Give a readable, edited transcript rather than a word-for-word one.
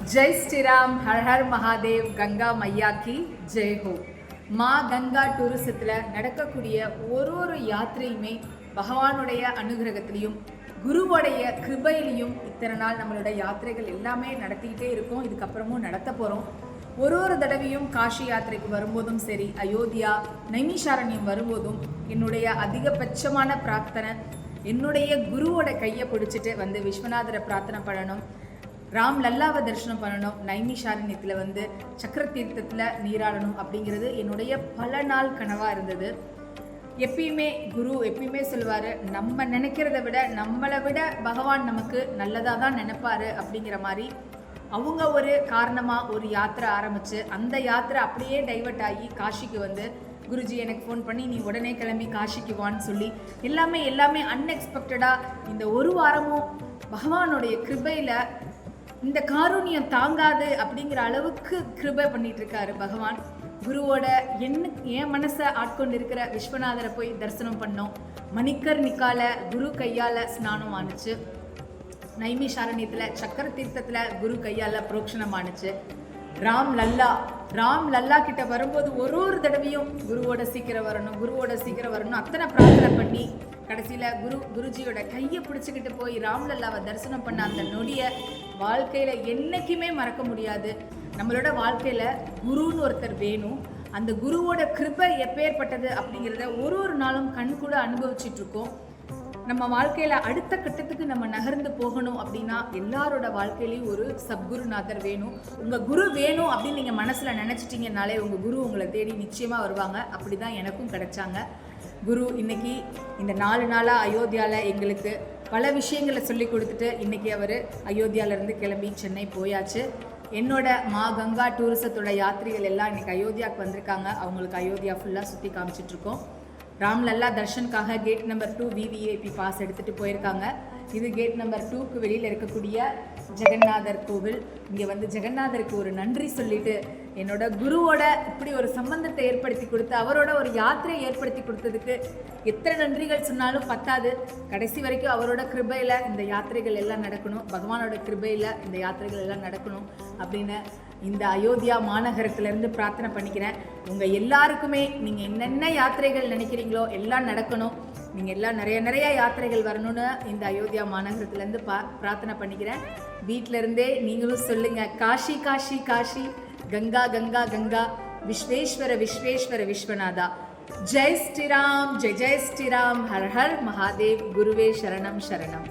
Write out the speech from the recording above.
जय श्री राम, हर हर महादेव, கங்கா மையா கி ஜெய் ஹோ. மா கங்கா டூரிசத்தில் நடக்கக்கூடிய ஒரு யாத்திரையுமே பகவானுடைய அனுகிரகத்திலையும் குருவோடைய கிருபையிலையும் இத்தனை நாள் நம்மளோட யாத்திரைகள் எல்லாமே நடத்திக்கிட்டே இருக்கோம். இதுக்கப்புறமும் நடத்த போகிறோம். ஒரு தடவையும் காஷி யாத்திரைக்கு வரும்போதும் சரி, அயோத்தியா நைமிஷாரண்யம் வரும்போதும் என்னுடைய அதிகபட்சமான பிரார்த்தனை என்னுடைய குருவோட கையை பிடிச்சிட்டு வந்து விஸ்வநாதரை பிரார்த்தனை பண்ணணும், ராம் லல்லாவை தரிசனம் பண்ணணும், நைமிஷாரண்யத்தில் வந்து சக்கர தீர்த்தத்தில் நீராடணும் அப்படிங்கிறது என்னுடைய பல நாள் கனவாக இருந்தது. எப்பயுமே குரு எப்பயுமே சொல்லுவார், நம்ம நினைக்கிறத விட நம்மளை விட பகவான் நமக்கு நல்லதாக தான் நினைப்பாரு அப்படிங்கிற மாதிரி. அவங்க ஒரு காரணமாக ஒரு யாத்திரை ஆரம்பித்து அந்த யாத்திரை அப்படியே டைவர்ட் ஆகி காஷிக்கு வந்து குருஜி எனக்கு ஃபோன் பண்ணி நீ உடனே கிளம்பி காஷிக்கு வான்னு சொல்லி எல்லாமே அன்எக்ஸ்பெக்டடாக இந்த ஒரு வாரமும் பகவானுடைய கிருபையில் இந்த காருண்யம் தாங்காது அப்படிங்கிற அளவுக்கு கிருபை பண்ணிட்டு இருக்காரு பகவான். குருவோட என் மனசை ஆட்கொண்டு இருக்கிற விஸ்வநாதரை போய் தரிசனம் பண்ணோம். மணிக்கர் நிக்கால குரு கையால் ஸ்நானம் ஆணுச்சு. நைமிஷாரண்யத்தில் சக்கர தீர்த்தத்தில் குரு கையால் புரோக்ஷணம் ஆணுச்சு. ராம் லல்லா கிட்ட வரும்போது ஒரு தடவையும் குருவோட சீக்கிரம் வரணும் அத்தனை பிரார்த்தனை பண்ணி கடைசியில் குருஜியோட கையை பிடிச்சிக்கிட்டு போய் ராம் லல்லாவை தரிசனம் பண்ண அந்த நொடியை வாழ்க்கையில் என்றைக்குமே மறக்க முடியாது. நம்மளோட வாழ்க்கையில் குருன்னு ஒருத்தர் வேணும். அந்த குருவோட கிருபை எப்பேற்பட்டது அப்படிங்கிறத ஒரு நாளும் கண் கூட அனுபவிச்சுட்ருக்கோம். நம்ம வாழ்க்கையில் அடுத்த கட்டத்துக்கு நம்ம நகர்ந்து போகணும் அப்படின்னா எல்லாரோட வாழ்க்கையிலையும் ஒரு சத்குருநாதர் வேணும். உங்கள் குரு வேணும் அப்படின்னு நீங்கள் மனசில் நினச்சிட்டிங்கனாலே உங்கள் குரு உங்களை தேடி நிச்சயமாக வருவாங்க. அப்படி தான் எனக்கும் கிடைச்சாங்க. குரு இன்னைக்கு இந்த 4 நாளாக அயோத்தியாவில் எங்களுக்கு பல விஷயங்களை சொல்லி கொடுத்துட்டு இன்றைக்கி அவர் அயோத்தியாவிலேருந்து கிளம்பி சென்னை போயாச்சு. என்னோட மா கங்கா டூரிசத்தோட யாத்திரிகள் எல்லாம் இன்றைக்கி அயோத்தியாவுக்கு வந்திருக்காங்க. அவங்களுக்கு அயோத்தியா ஃபுல்லாக சுற்றி காமிச்சிட்ருக்கோம். ராம் லல்லா தர்ஷனுக்காக கேட் நம்பர் 2 VVIP பாஸ் எடுத்துகிட்டு போயிருக்காங்க. இது கேட் நம்பர் 2க்கு வெளியில் இருக்கக்கூடிய ஜெகநாதர் கோவில். இங்கே வந்து ஜெகநாதருக்கு ஒரு நன்றி சொல்லிட்டு என்னோட குருவோட இப்படி ஒரு சம்பந்தத்தை ஏற்படுத்தி கொடுத்து அவரோட ஒரு யாத்திரையை ஏற்படுத்தி கொடுத்ததுக்கு எத்தனை நன்றிகள் சொன்னாலும் பத்தாது. கடைசி வரைக்கும் அவரோட கிருபையில் இந்த யாத்திரைகள் எல்லாம் நடக்கணும், பகவானோட கிருபையில் இந்த யாத்திரைகள் எல்லாம் நடக்கணும் அப்படின்னு இந்த அயோத்தியா மாநகரத்திலேருந்து பிரார்த்தனை பண்ணிக்கிறேன். உங்கள் எல்லாருக்குமே நீங்கள் என்னென்ன யாத்திரைகள் நினைக்கிறீங்களோ எல்லாம் நடக்கணும். நீங்கள் எல்லாம் நிறைய யாத்திரைகள் வரணும்னு இந்த அயோத்தியா மாநகரத்துலேருந்து பிரார்த்தனை பண்ணிக்கிறேன். வீட்டிலருந்தே நீங்களும் சொல்லுங்கள், காஷி காஷி காஷி, கங்கா கங்கா கங்கா, விஸ்வேஸ்வர விஸ்வேஸ்வர விஸ்வநாதா. ஜெய் ஸ்ரீராம், ஜெய் ஜெய் ஸ்ரீராம், ஹர் ஹர் மகாதேவ், குருவே சரணம் சரணம்.